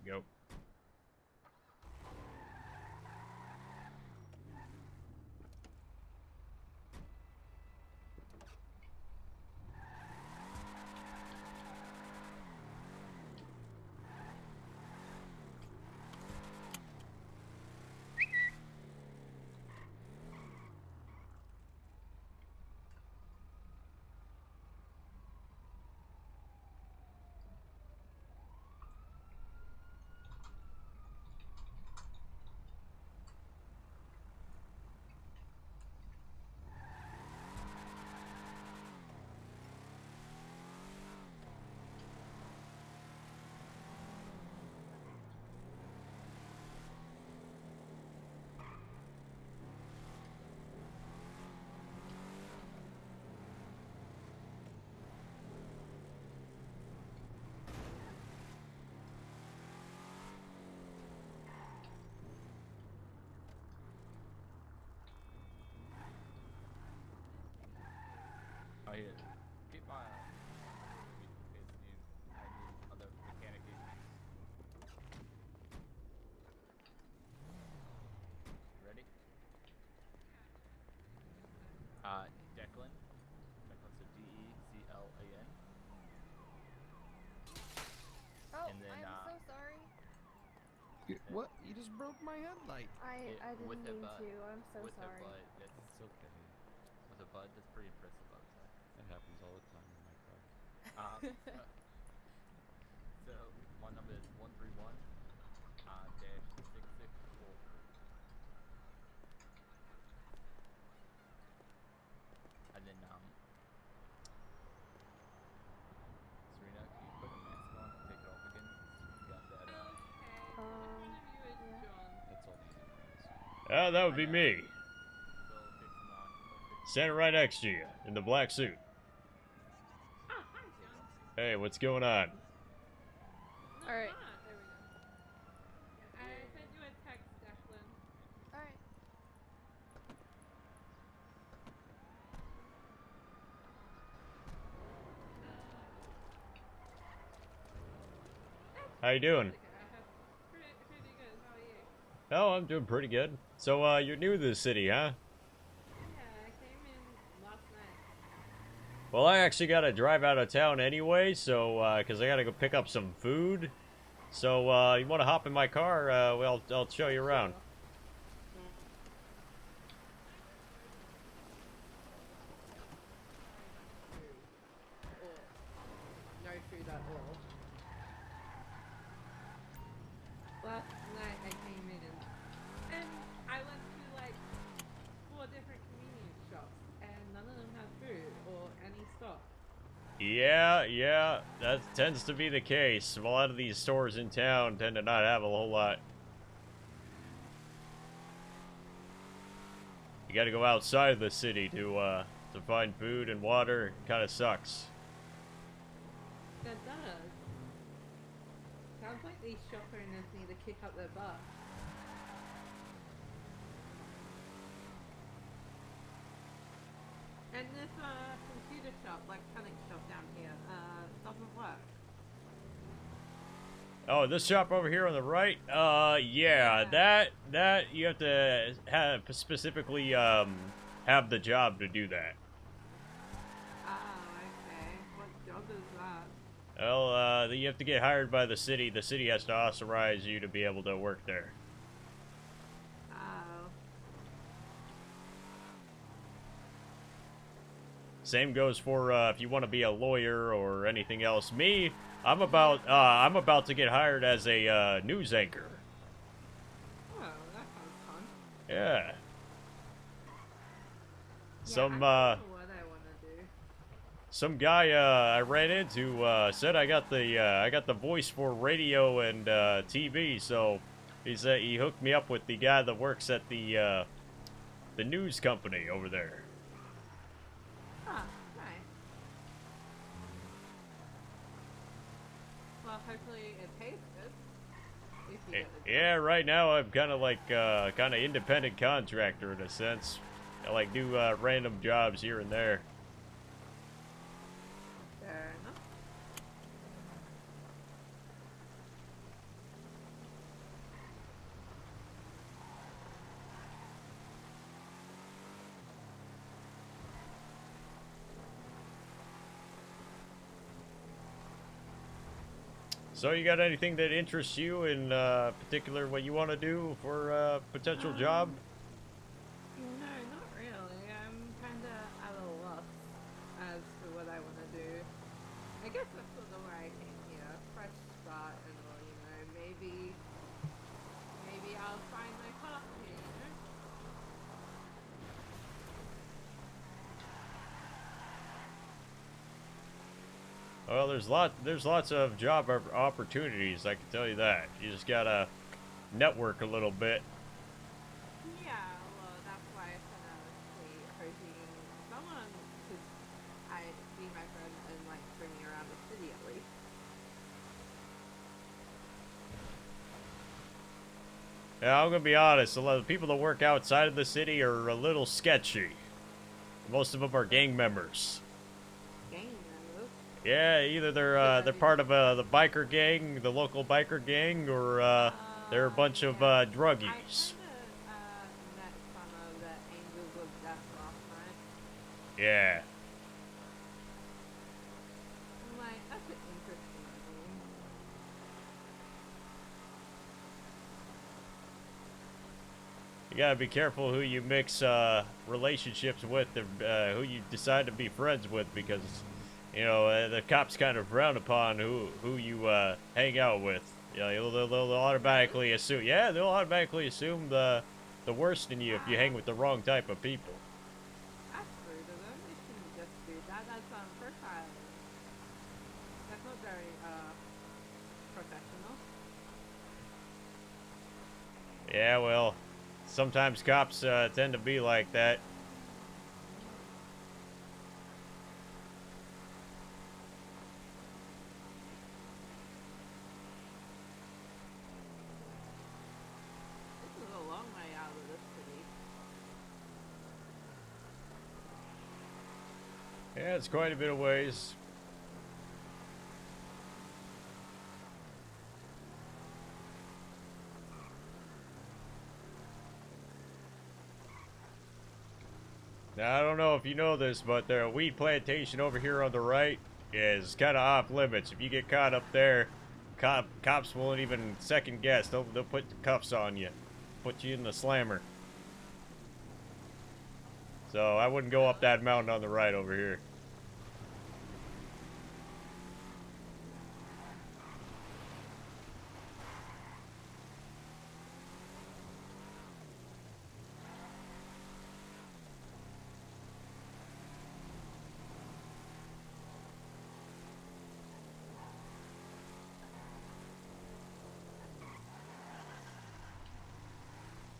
go. Oh yeah. Keep my in case I need other mechanic issues. Ready? Declan. Declan, so D-E-C-L-A-N. Oh, And then, I'm so sorry. What? You just broke my headlight. I didn't with mean a bud. to. I'm so With sorry. a bud. That's It's okay. with a bud. That's pretty impressive, I would say. That happens all the time in my car. So my number is 131 dash 664. And then Serena, can you put a mask on and take it off again? You got that Yeah. That's all the animals. Oh, that would be me. They'll fix them on. Standing right next to you in the black suit. Hey, what's going on? Alright. There we go. I sent you a text, Declan. Alright. How you doing? Pretty good. How are you? Oh, I'm doing pretty good. So, you're new to the city, huh? Yeah, I came in last night. Well, I actually gotta drive out of town anyway, so, cause I gotta go pick up some food. So, you wanna hop in my car? Well, I'll show you around. No food at all. Last night I came in and I went to like 4 different convenience shops and none of them have food or any stock. Yeah, that tends to be the case. A lot of these stores in town tend to not have a whole lot. You gotta go outside of the city to find food and water. It kinda sucks. That does. Sounds like these shop owners need to kick up their butt. And this computer shop, electronic shop down here, doesn't work. Oh, this shop over here on the right? Yeah, that you have to have specifically, have the job to do that. Ah, okay. What job is that? Well, you have to get hired by the city. The city has to authorize you to be able to work there. Oh. Same goes for, if you want to be a lawyer or anything else. Me, I'm about to get hired as a, news anchor. Oh, that sounds fun. Yeah. I don't know what I want to do. Some guy I ran into said I got the voice for radio and TV, so he hooked me up with the guy that works at the news company over there. Ah, nice. Well, hopefully it pays good. If you get the Yeah, right now I'm kind of like kind of independent contractor in a sense. I like do random jobs here and there. Fair enough. So you got anything that interests you in particular what you want to do for a potential job? No, not really. I'm kind of at a loss as to what I want to do. I guess that's sort of why I came here. Fresh start and all, you know. Maybe I'll find my path here, you know? Well, there's lots of job opportunities, I can tell you that. You just gotta network a little bit. Yeah, well, that's why I said I was really hoping someone could be my friend and like bring me around the city at least. Yeah, I'm gonna be honest, a lot of the people that work outside of the city are a little sketchy. Most of them are gang members. Gang members. Yeah, either they're part of the biker gang, the local biker gang, or they're a bunch of Yeah. I druggies. kind of met some of the angels of death last night. Yeah. I'm like, that's an interesting name. You gotta be careful who you mix relationships with, who you decide to be friends with, because you know the cops kind of frown upon who you hang out with. You know, they'll automatically assume. Yeah, they'll automatically assume the worst in you if you hang with the wrong type of people. That's rude of them. They shouldn't just do that. That's profiling. That's not very professional. Yeah, well, sometimes cops tend to be like that. This is a long way out of this city. Yeah, it's quite a bit of ways. Now, I don't know if you know this, but the weed plantation over here on the right is kind of off limits. If you get caught up there, cops won't even second guess. They'll put cuffs on you, put you in the slammer. So I wouldn't go up that mountain on the right over here.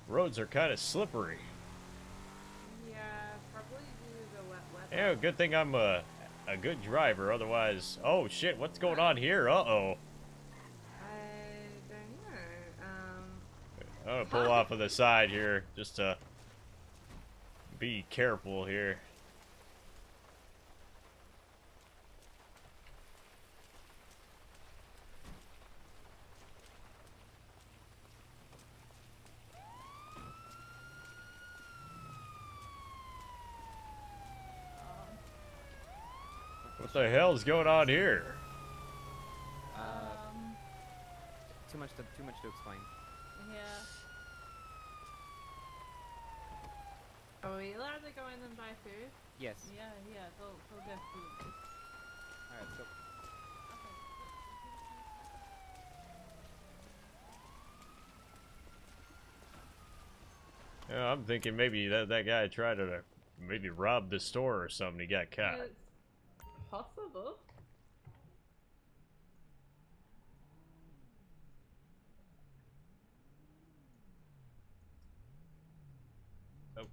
Roads are kind of slippery. Yeah, probably due to the wet weather. Yeah, good thing I'm a good driver. Otherwise, oh shit, what's going on here? Uh-oh. I don't know. I'm gonna pull off of the side here, just to be careful here. What the hell is going on here? Too much to explain. Yeah. Are we allowed to go in and buy food? Yes. Yeah, go get food. All right. So Yeah, I'm thinking maybe that guy tried to maybe rob the store or something. He got caught. It's possible. Oh.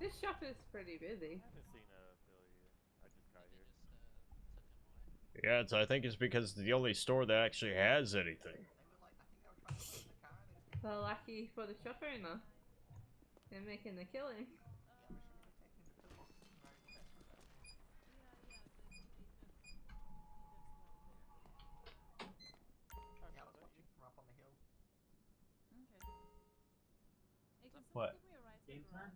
This shop is pretty busy. I haven't seen Bill yet. I just got here. Yeah, I think it's because it's the only store that actually has anything. Well, lucky for the shop owner. They're making a killing. Hey, can someone What? give me a ride to the garage?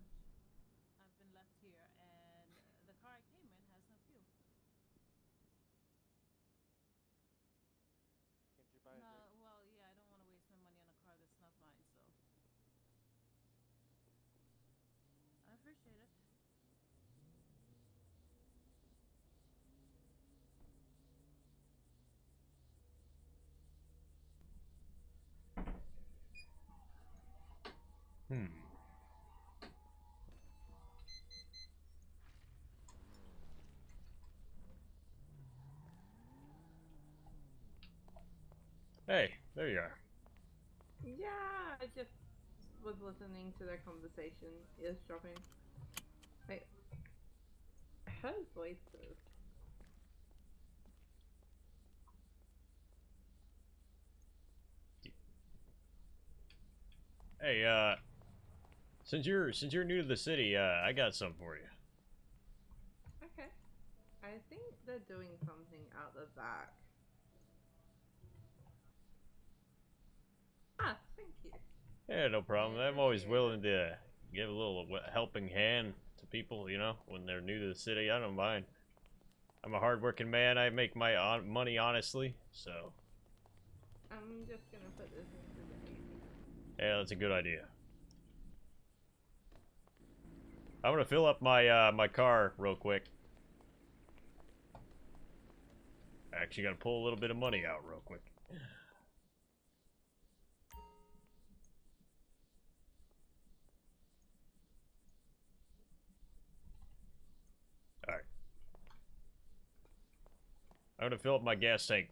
I've been left here, and the car I came in has no fuel. Can't you buy a No, drink? well, yeah, I don't want to waste my money on a car that's not mine, so. I appreciate it. Hmm. Hey, there you are. Yeah, I just was listening to their conversation. Eavesdropping. Wait. I heard voices. Hey, since you're new to the city, I got something for you. Okay. I think they're doing something out the back. Ah, thank you. Yeah, no problem. I I'm always appreciate willing to give a little helping hand to people, you know, when they're new to the city. I don't mind. I'm a hardworking man. I make my money honestly, so I'm just gonna put this into the AC. yeah, that's a good idea. I'm gonna fill up my my car real quick. I actually gotta pull a little bit of money out real quick. Alright. I'm gonna fill up my gas tank.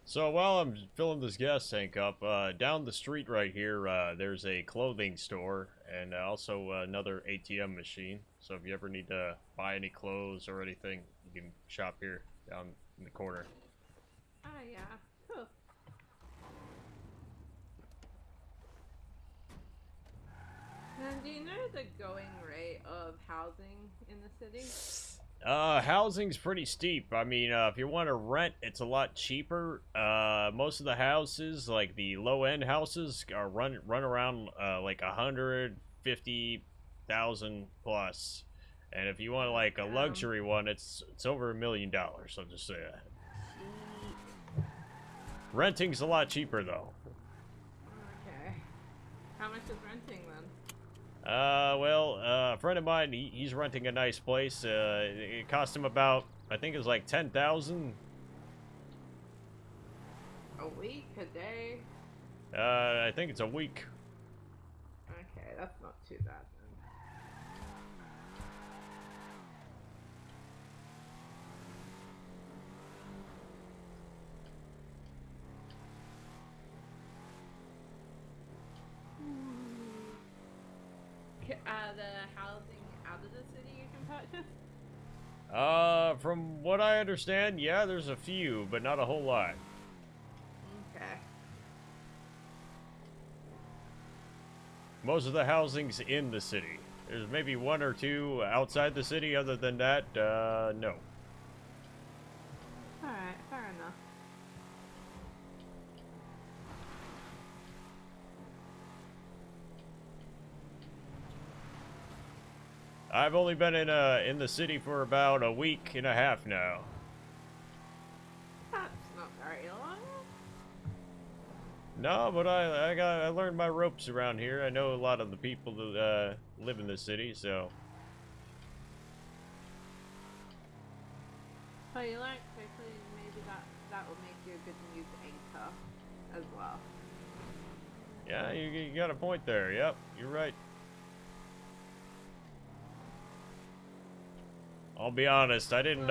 So while I'm filling this gas tank up, down the street right here, there's a clothing store and also another ATM machine. So if you ever need to buy any clothes or anything, you can shop here down in the corner. Ah, yeah. Cool. And do you know the going rate of housing in the city? Housing's pretty steep. I mean, if you want to rent, it's a lot cheaper. Most of the houses, like the low-end houses, are run around like 150,000 plus. And if you want like a luxury one, it's over $1 million. I'll just say that. Renting's a lot cheaper though. Okay. How much is renting then? Well, a friend of mine, he's renting a nice place. It cost him about, I think it was like 10,000. A week? A day? I think it's a week. Okay, that's not too bad then. The housing out of the city you can purchase? From what I understand, yeah, there's a few, but not a whole lot. Okay. Most of the housing's in the city. There's maybe one or two outside the city. Other than that, no. Alright, fair enough. I've only been in the city for about a week and a half now. That's not very long. No, but I learned my ropes around here. I know a lot of the people that live in the city, so So you learn quickly, and maybe that will make you a good news anchor as well. yeah, you got a point there. Yep, you're right. I'll be honest. I didn't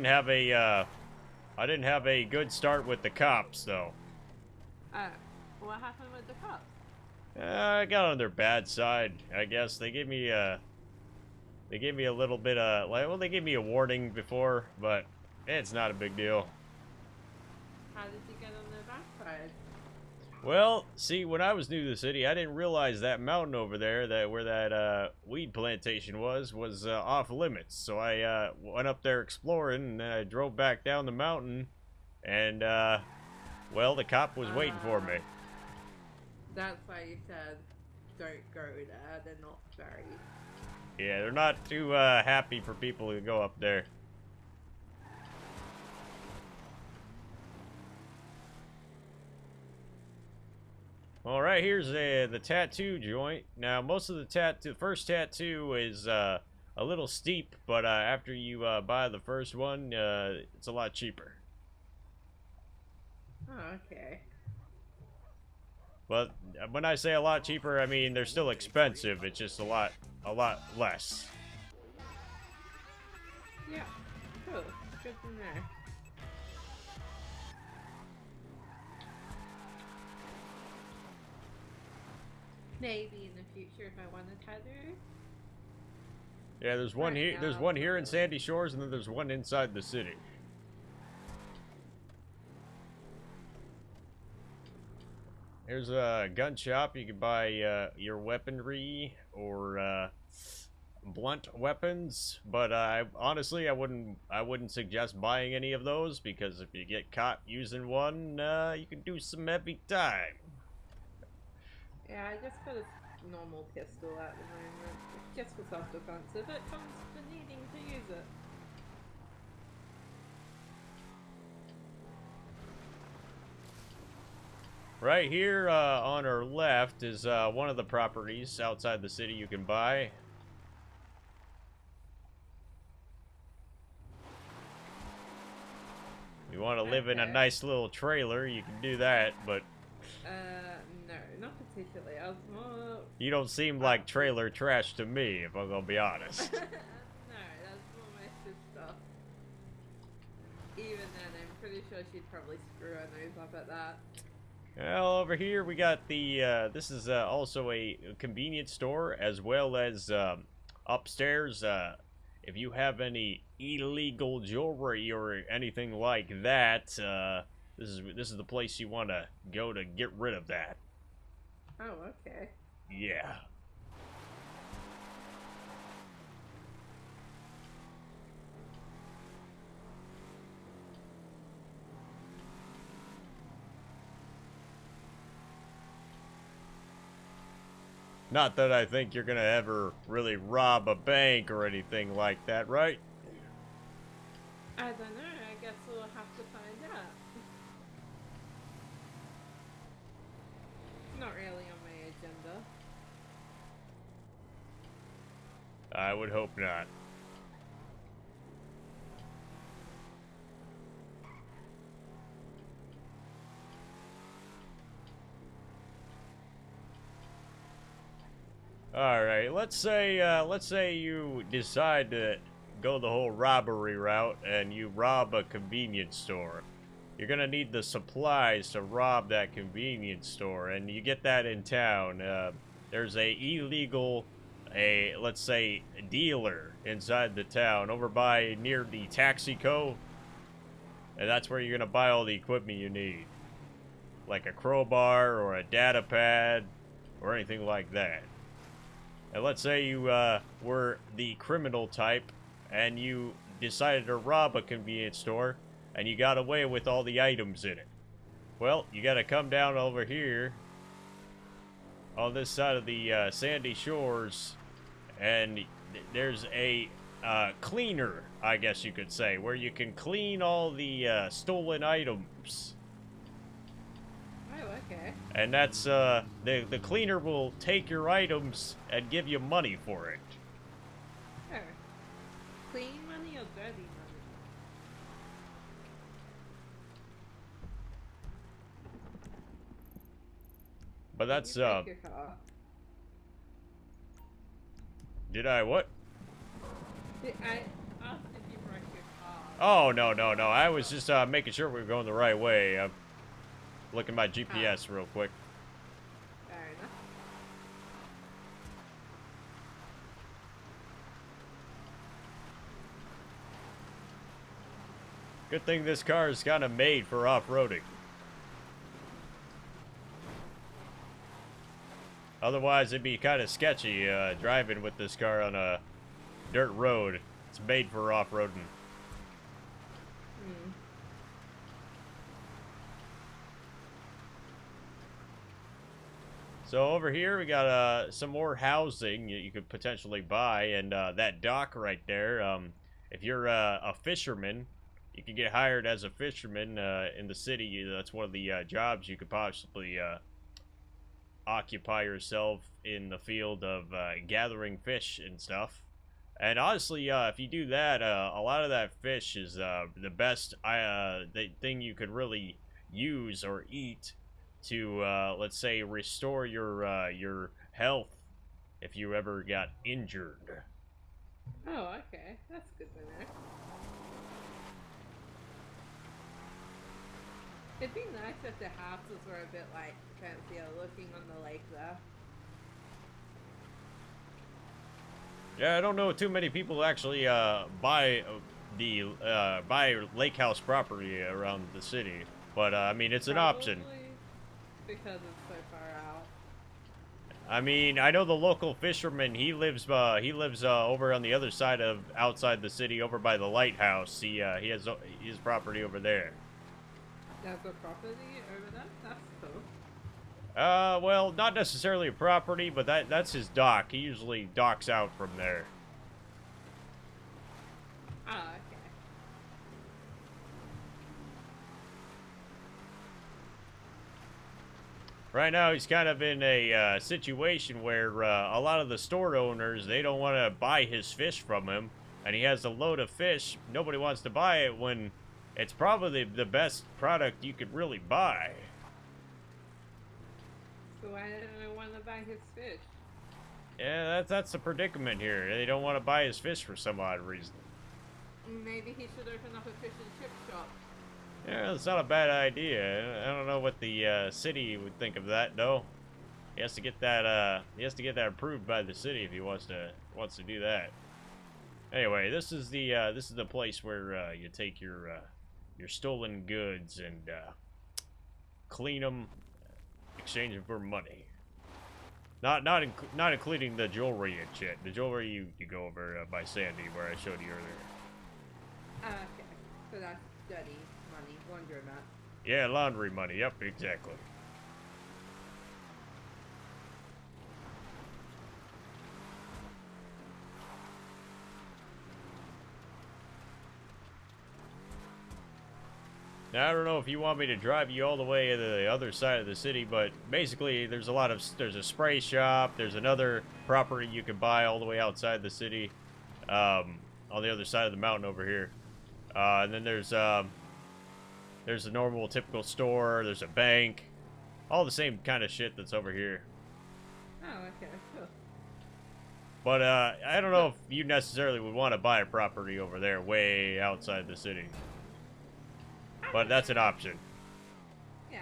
have a good start with the cops though. What happened with the cops? I got on their bad side. I guess they gave me a little bit they gave me a warning before, but it's not a big deal. How did you get on their backside? Well, see, when I was new to the city, I didn't realize that mountain over there, where that weed plantation was off limits. So I went up there exploring, and then I drove back down the mountain, and well, the cop was waiting for me. That's why you said don't go there. They're not very. Yeah, they're not too happy for people to go up there. All right, here's the tattoo joint. Now, most of the first tattoo is a little steep, but after you buy the first one, it's a lot cheaper. Oh, okay. But when I say a lot cheaper, I mean they're still expensive. It's just a lot less. Yeah. Cool. Good to know. Maybe in the future if I want to tattoo. Yeah, there's one here. There's one here in Sandy Shores, and then there's one inside the city. Here's a gun shop. You can buy your weaponry or blunt weapons, but honestly, I wouldn't suggest buying any of those because if you get caught using one, you can do some heavy time. Yeah, I just got a normal pistol at the moment. It's just for self-defense if it comes to needing to use it. Right here on our left is one of the properties outside the city you can buy. You want to live in a nice little trailer, you can do that, but No, not particularly. I was more... you don't seem like trailer trash to me, if I'm gonna be honest. No, that's more my sister. Even then, I'm pretty sure she'd probably screw her nose up at that. Well, over here we got the, this is also a convenience store, as well as upstairs, if you have any illegal jewelry or anything like that, this is the place you want to go to get rid of that. Oh, okay. Yeah. Not that I think you're gonna ever really rob a bank or anything like that, right? I don't know. I guess we'll have to find out. Not really on my agenda. I would hope not. Alright, let's say you decide to go the whole robbery route and you rob a convenience store. You're gonna need the supplies to rob that convenience store, and you get that in town. There's a illegal, let's say, dealer inside the town over by near the Taxico, and that's where you're gonna buy all the equipment you need, like a crowbar or a data pad or anything like that. And let's say you were the criminal type and you decided to rob a convenience store and you got away with all the items in it. Well, you got to come down over here on this side of the Sandy Shores, and there's a cleaner, I guess you could say, where you can clean all the stolen items. Oh, okay. And that's, the cleaner will take your items and give you money for it. Sure. Clean money or dirty money? But that's, Did you break your car? did I what? I asked if you broke your car. Oh, no, no, no. I was just, making sure we were going the right way. I'm looking at my GPS real quick. Fair enough. Good thing this car is kind of made for off-roading. Otherwise, it'd be kind of sketchy, driving with this car on a dirt road. It's made for off-roading. Hmm. So over here, we got, some more housing you could potentially buy, and, that dock right there, if you're, a fisherman, you can get hired as a fisherman, in the city. That's one of the, jobs you could possibly, occupy yourself in the field of gathering fish and stuff. And honestly, if you do that, a lot of that fish is the best thing you could really use or eat to, let's say, restore your health if you ever got injured. Oh, okay. That's good to know. It'd be nice if the houses were a bit, like, fancier looking on the lake there. Yeah, I don't know too many people actually buy lake house property around the city, but I mean it's an option. Probably because it's so far out. I mean, I know the local fisherman. He lives over on the other side of outside the city, over by the lighthouse. He has his property over there. There's a property over there? That's cool. Well, not necessarily a property, but that's his dock. He usually docks out from there. Ah, okay. Right now, he's kind of in a situation where a lot of the store owners, they don't want to buy his fish from him, and he has a load of fish. Nobody wants to buy it when it's probably the best product you could really buy. So why don't I want to buy his fish? Yeah, that's the predicament here. They don't want to buy his fish for some odd reason. Maybe he should open up a fish and chip shop. Yeah, that's not a bad idea. I don't know what the city would think of that, though. He has to get that. He has to get that approved by the city if he wants to do that. Anyway, this is the place where you take your stolen goods and clean them, exchange them for money. Not including the jewelry and shit. The jewelry you go over by Sandy, where I showed you earlier. Okay, so that's dirty money, laundromat. Yeah, laundry money. Yep, exactly. Now, I don't know if you want me to drive you all the way to the other side of the city, but basically there's a spray shop, there's another property you can buy all the way outside the city, on the other side of the mountain over here. And then there's a normal typical store, there's a bank, all the same kind of shit that's over here. Oh, okay, cool. But I don't know if you necessarily would want to buy a property over there way outside the city. But that's an option. Yeah.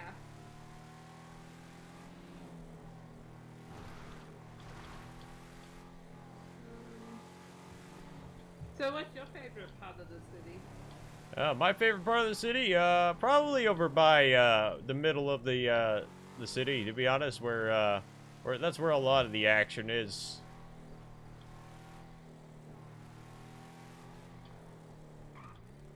So what's your favorite part of the city? My favorite part of the city, probably over by the middle of the city, to be honest, where that's where a lot of the action is.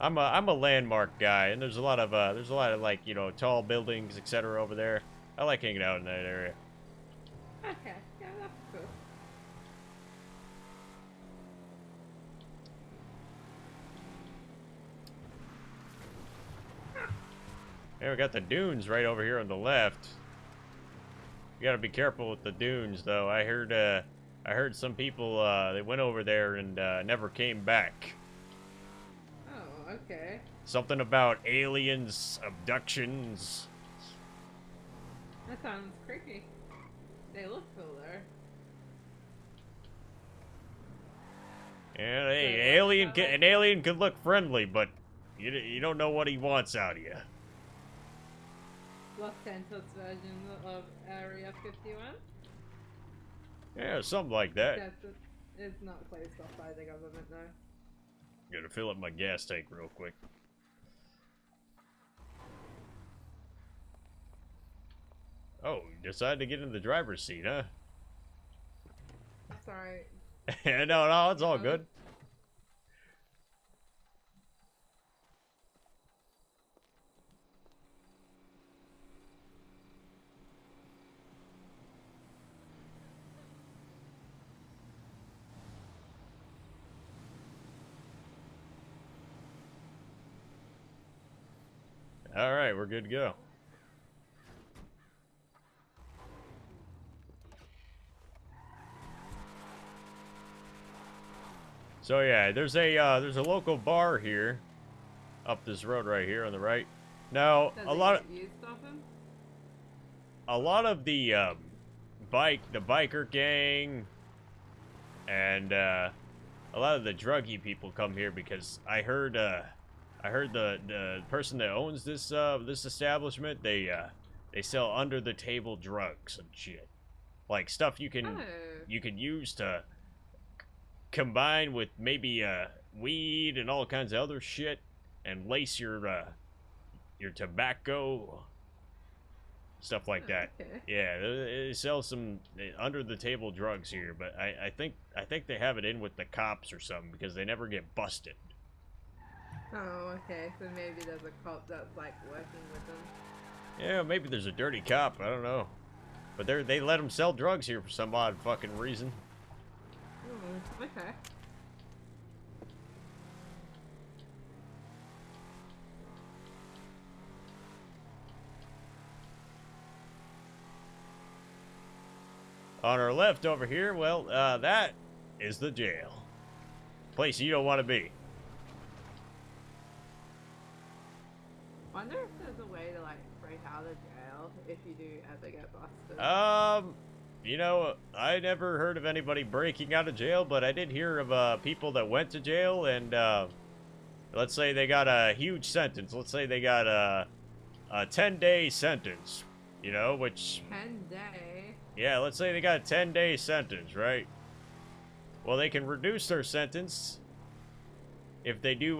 I'm a landmark guy, and there's a lot of like, you know, tall buildings, etc. over there. I like hanging out in that area. Okay, yeah, that's cool. Yeah, we got the dunes right over here on the left. You gotta be careful with the dunes, though. I heard some people, they went over there and, never came back. Oh, okay. Something about aliens, abductions. That sounds creepy. They look cool though. And hey, So, an alien could look friendly, but you don't know what he wants out of you. Los Santos version of Area 51? Yeah, something like that. Except it's not closed off by the government though. Gotta fill up my gas tank real quick. Oh, you decided to get in the driver's seat, huh? Sorry. No, it's all good. All right, we're good to go. So yeah, there's a local bar here, up this road right here on the right. Now Does a it lot of get used often? the biker gang and a lot of the druggy people come here because I heard the person that owns this establishment, they sell under the table drugs and shit, like stuff you can use to combine with maybe weed and all kinds of other shit and lace your tobacco, stuff like that. Okay. Yeah, they sell some under the table drugs here, but I think they have it in with the cops or something because they never get busted. Oh, okay. So maybe there's a cop that's like working with them. Yeah, maybe there's a dirty cop, I don't know. But they let them sell drugs here for some odd fucking reason. Okay. On our left over here, well, that is the jail. Place you don't want to be. Wonder if there's a way to like break out of jail if you do ever get busted. You know, I never heard of anybody breaking out of jail, but I did hear of people that went to jail and let's say they got a huge sentence. Let's say they got a 10-day sentence, you know, which 10-day. yeah, let's say they got a 10-day sentence, right? Well, they can reduce their sentence if they do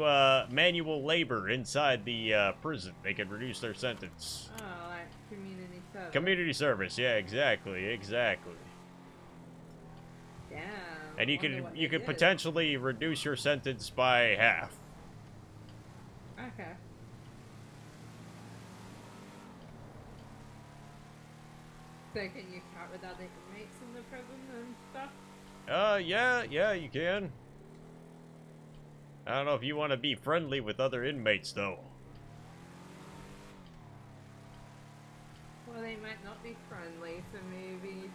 manual labor inside the prison. They can reduce their sentence. Oh, like community service. Community service, yeah, exactly. Damn. And you wonder could what you they could did. potentially reduce your sentence by half. Okay. So can you chat with other inmates in the prison and stuff? Yeah, you can. I don't know if you want to be friendly with other inmates, though. Well, they might not be friendly, so maybe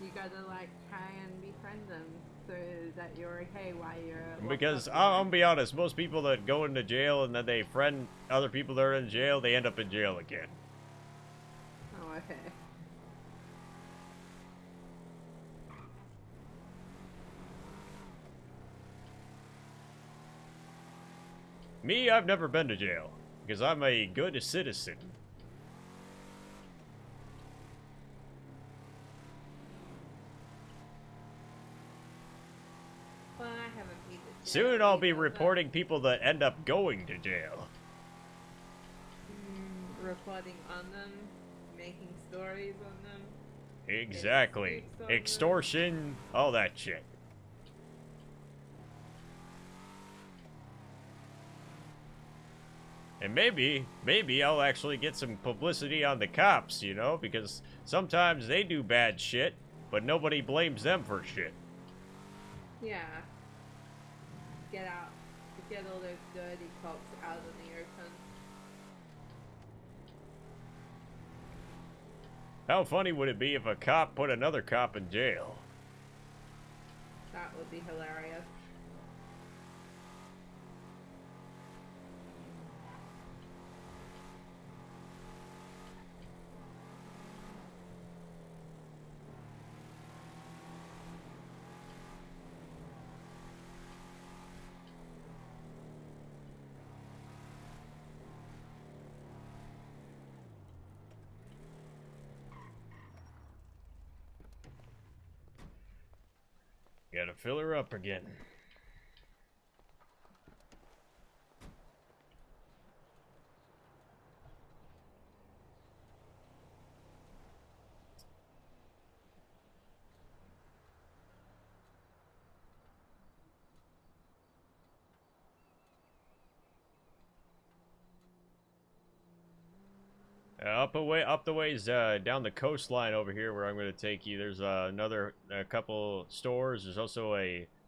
you gotta like try and befriend them so that you're okay while you're locked Because up I'll there. be honest, most people that go into jail and then they friend other people that are in jail, they end up in jail again. Oh, okay. Me, I've never been to jail because I'm a good citizen. Well, I haven't been to jail Soon I'll be either, but, reporting people that end up going to jail. reporting on them, making stories on them. Exactly. Escapes on them. Extortion, all that shit. And maybe I'll actually get some publicity on the cops, you know, because sometimes they do bad shit, but nobody blames them for shit. Yeah. Get all those dirty cops out in the open. How funny would it be if a cop put another cop in jail? That would be hilarious. Gotta fill her up again. Up the ways down the coastline over here where I'm going to take you. There's a couple stores. There's also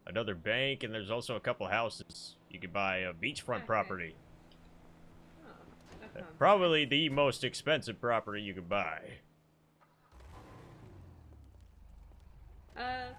another bank, and there's also a couple houses. You could buy a beachfront Okay. property. Oh, that sounds Probably the most expensive property you could buy. nice.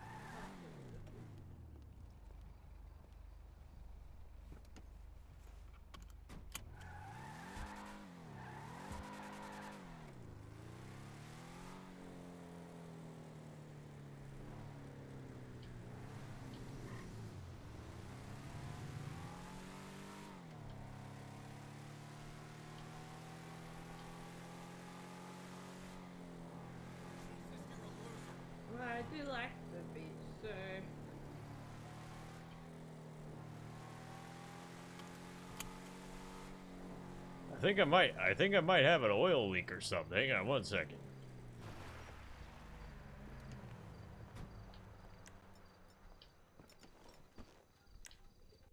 Well, I do like the beach, so I think I might have an oil leak or something. Hang on one second.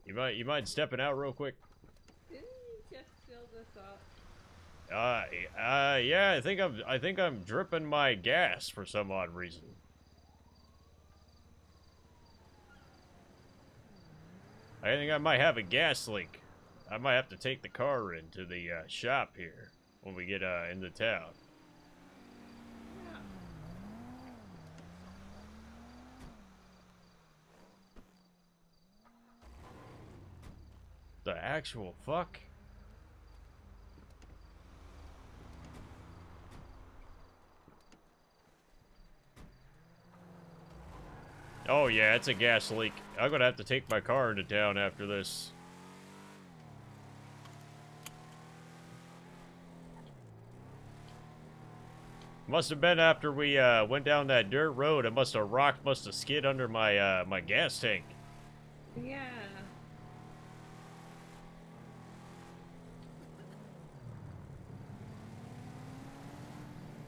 You mind stepping out real quick? didn't you just fill this up? Yeah, I think I'm dripping my gas for some odd reason. I think I might have a gas leak. I might have to take the car into the shop here when we get into town. Yeah. The actual fuck? Oh yeah, it's a gas leak. I'm gonna have to take my car into town after this. Must have been after we went down that dirt road. It must have rocked, must have skid under my my gas tank. Yeah.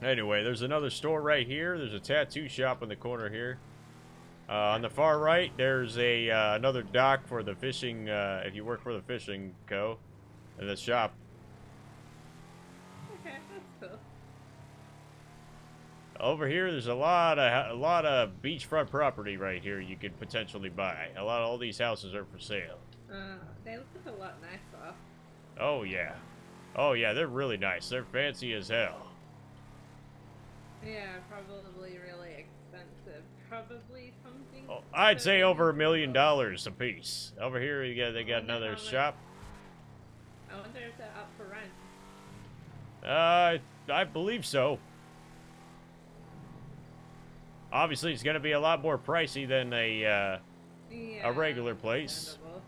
Anyway, there's another store right here. There's a tattoo shop in the corner here. On the far right, there's a another dock for the fishing. If you work for the fishing co, in the shop. Okay, that's cool. Over here, there's a lot of beachfront property right here you could potentially buy. All these houses are for sale. They look a lot nicer. Oh yeah, they're really nice. They're fancy as hell. Yeah, probably really expensive. Probably something. Oh, I'd say over $1 million $30. a piece. Over here, they got wonder another how much- shop. I wonder if they're up for rent. I believe so. Obviously, it's gonna be a lot more pricey than Yeah, a regular place. understandable.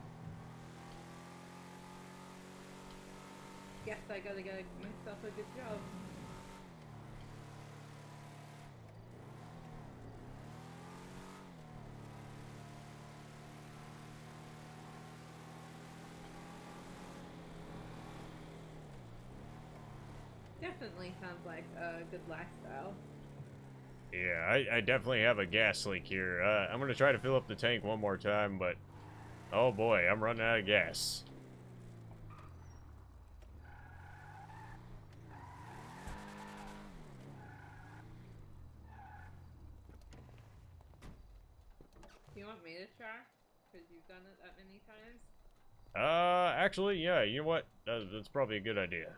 Guess I gotta get myself a good job. Definitely sounds like a good lifestyle. Yeah, I definitely have a gas leak here. I'm gonna try to fill up the tank one more time, but oh boy, I'm running out of gas. Do you want me to try? Because you've done it that many times? Actually, yeah, you know what? That's probably a good idea.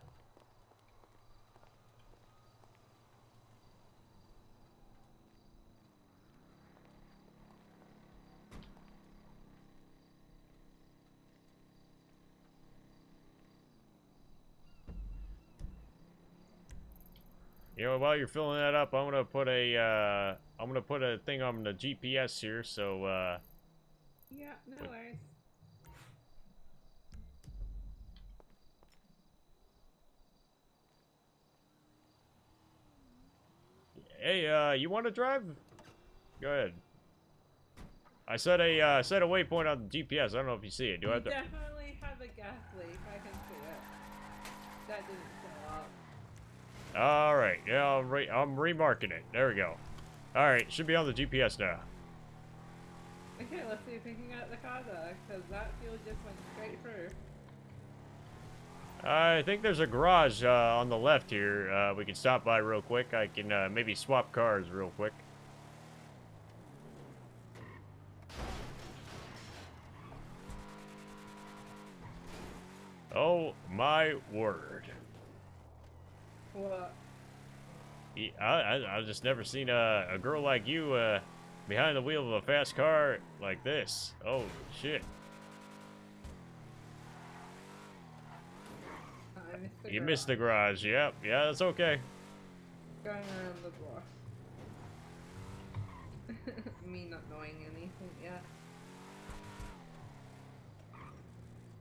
You know, while you're filling that up, I'm gonna put a thing on the GPS here, so Yeah, no worries. hey, you want to drive? Go ahead. I set a waypoint on the GPS. I don't know if you see it. Do I have to? Definitely have a gas leak. I can see it. That didn't show up. All right. Yeah, I'm remarking it. There we go. All right, should be on the GPS now. Okay, let's see if we can get the car though, because that fuel just went straight through. I think there's a garage on the left here. We can stop by real quick. I can maybe swap cars real quick. Oh my word! What? I've just never seen a girl like you behind the wheel of a fast car like this. Oh shit! I missed the You garage. missed the garage. Yep. Yeah, that's okay. Going around the block. Me not knowing anything yet.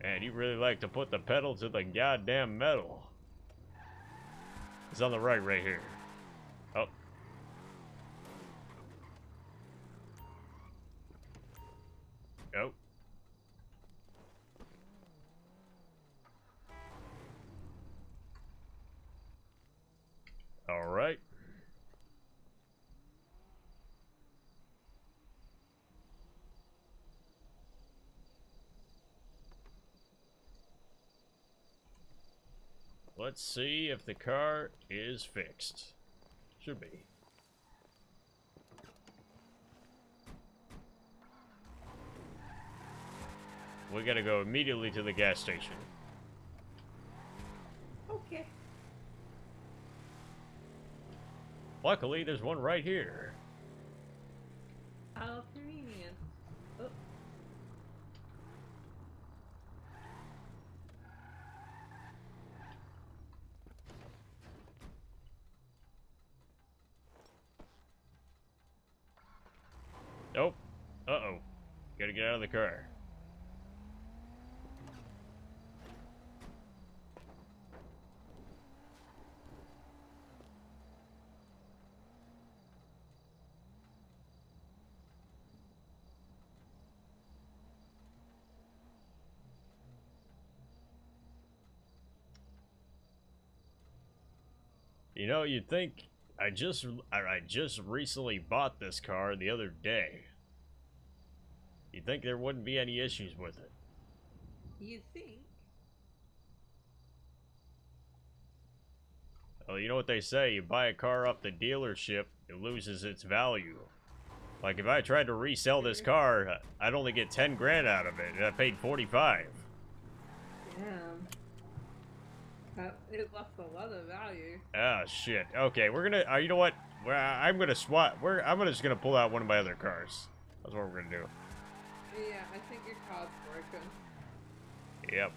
Man, you really like to put the pedal to the goddamn metal. It's on the right here. Oh. Oh. All right. Let's see if the car is fixed. Should be. We gotta go immediately to the gas station. Okay. Luckily, there's one right here. How convenient. Oh. Nope. Uh-oh. Gotta get out of the car. You know, you'd think I just recently bought this car the other day. You'd think there wouldn't be any issues with it. You think? Well, you know what they say, you buy a car off the dealership, it loses its value. Like, if I tried to resell this car, I'd only get 10 grand out of it, and I paid 45. Damn. It lost a lot of value. Ah, shit. Okay, we're gonna, you know what? Well, I'm gonna swap, I'm just gonna pull out one of my other cars. That's what we're gonna do. Yeah, I think your car's broken. Yep.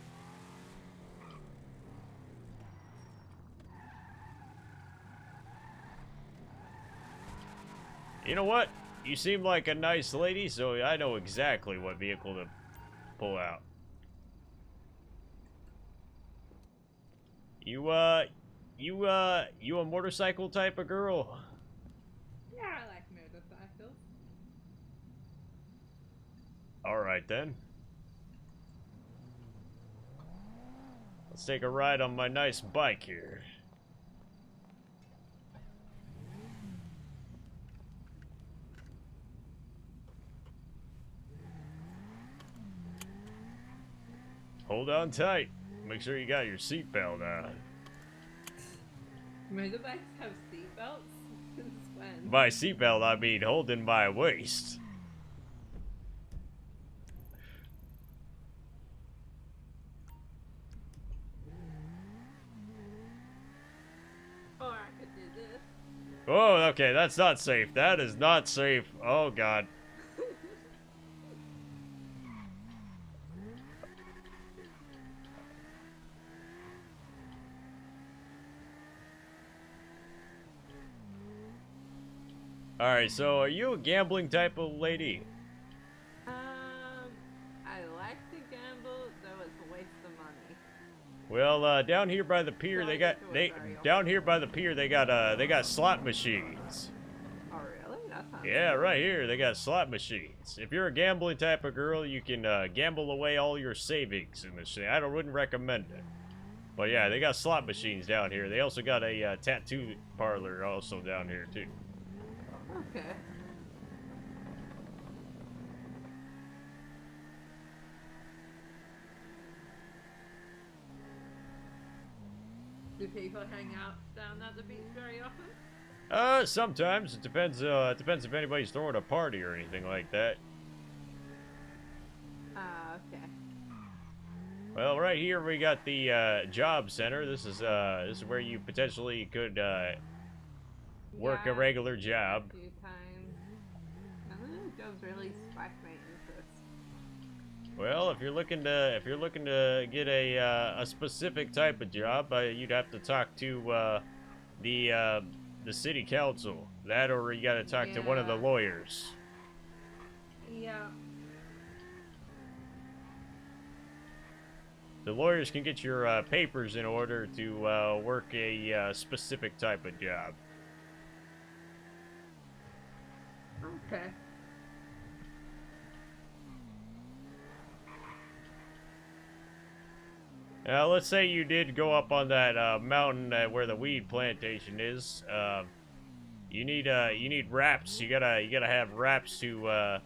You know what? You seem like a nice lady, so I know exactly what vehicle to pull out. You a motorcycle type of girl? Yeah, I like motorcycles. Alright then. Let's take a ride on my nice bike here. Hold on tight. Make sure you got your seatbelt on. Motorbikes have seatbelts? Since when? By seatbelt, I mean holding my waist. Or I could do this. Oh, okay, that's not safe. That is not safe. Oh, God. Alright, so are you a gambling type of lady? I like to gamble, though it's a waste of money. Well, down here by the pier, So they I got don't do it very down often. here by the pier they got slot machines. Oh, really? That sounds Yeah, cool. right here they got slot machines. If you're a gambling type of girl, you can gamble away all your savings in this thing. Wouldn't recommend it. But yeah, they got slot machines down here. They also got a tattoo parlor also down here too. Okay. Do people hang out down at the beach very often? Sometimes it depends. It depends if anybody's throwing a party or anything like that. Okay. Well, right here we got the job center. This is where you potentially could work a Yeah, regular job. A few times. I don't know, jobs really spiked my interest. Well, if you're looking to get a specific type of job, you'd have to talk to the city council. That, or you got to talk to one of the Yeah. lawyers. Yeah. The lawyers can get your papers in order to work a specific type of job. Okay. Now, let's say you did go up on that mountain where the weed plantation is. You need wraps. You gotta have wraps to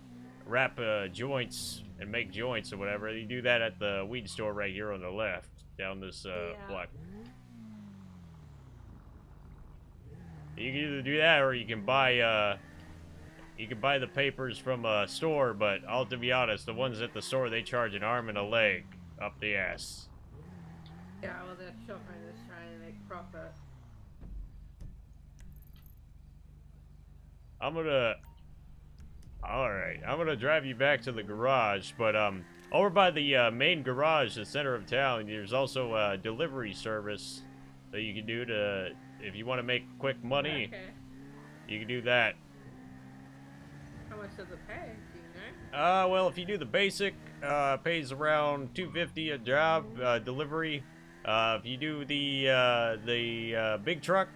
wrap joints and make joints or whatever. You do that at the weed store right here on the left, down this Yeah. block. You can either do that or you can buy the papers from a store. But I'll to be honest, the ones at the store, they charge an arm and a leg up the ass. Yeah, well, that shopper is trying to make profit. Alright, I'm gonna drive you back to the garage, but over by the main garage, the center of town, there's also a delivery service that you can do to, if you want to make quick money, Okay. you can do that. How much does it pay? Do you know? Well, if you do the basic, pays around $250 a job, delivery. If you do the big truck,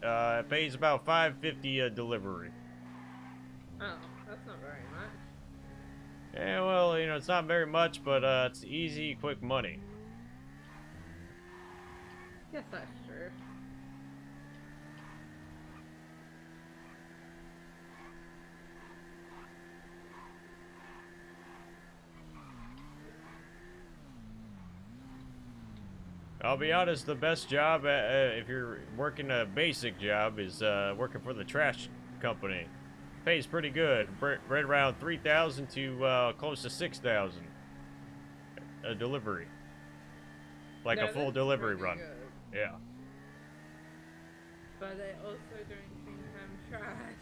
it pays about $550 a delivery. Oh, that's not very much. Yeah, well, you know, it's not very much, but it's easy, quick money. Yes, that's true. I'll be honest, the best job, if you're working a basic job, is working for the trash company. Pays pretty good, right around 3,000 to close to 6,000 a delivery, like No, a full that's delivery pretty run. good. Yeah. But they also don't seem to have trash.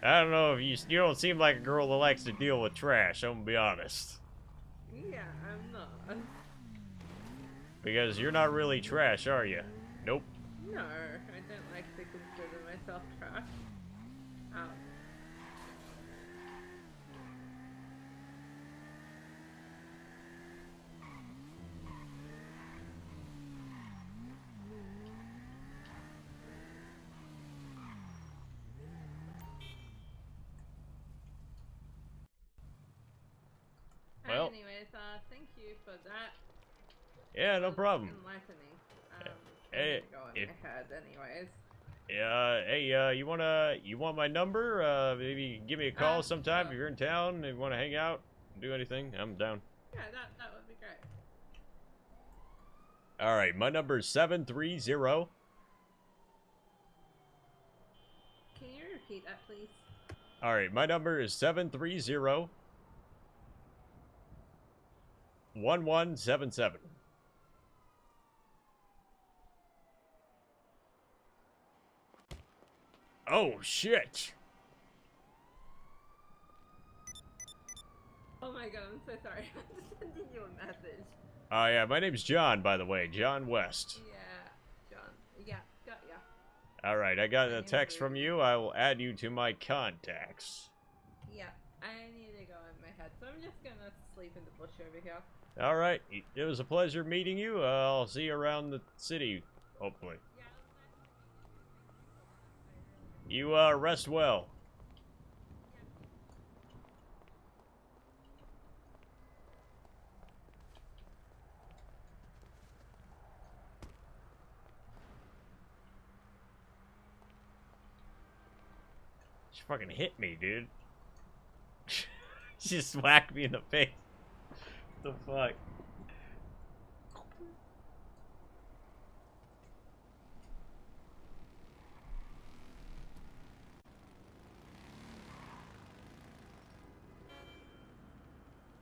I don't know if you don't seem like a girl that likes to deal with trash. I'm gonna be honest, Yeah, I'm not. because you're not really trash, are you? Nope. No, I don't like to consider myself trash. Ow. Well. Anyways, thank you for that. Yeah, no That was problem. Enlightening. Hey, I'm gonna go in my head anyways. Hey, you want my number? Maybe give me a call sometime sure. if you're in town and you want to hang out, do anything. I'm down. Yeah, that would be great. All right, my number is 730. Can you repeat that, please? All right, my number is 730 1177. Oh shit! Oh my god, I'm so sorry. I'm just sending you a message. Yeah, my name's John, by the way, John West. Yeah, John. Yeah, got ya. Alright, I got a Any text from food? you. I will add you to my contacts. Yeah, I need to go in my head, so I'm just gonna sleep in the bush over here. Alright, it was a pleasure meeting you. I'll see you around the city, hopefully. Yeah, it was nice meeting you. Thank you so much. I really You, rest well. She fucking hit me, dude. She just whacked me in the face. What the fuck?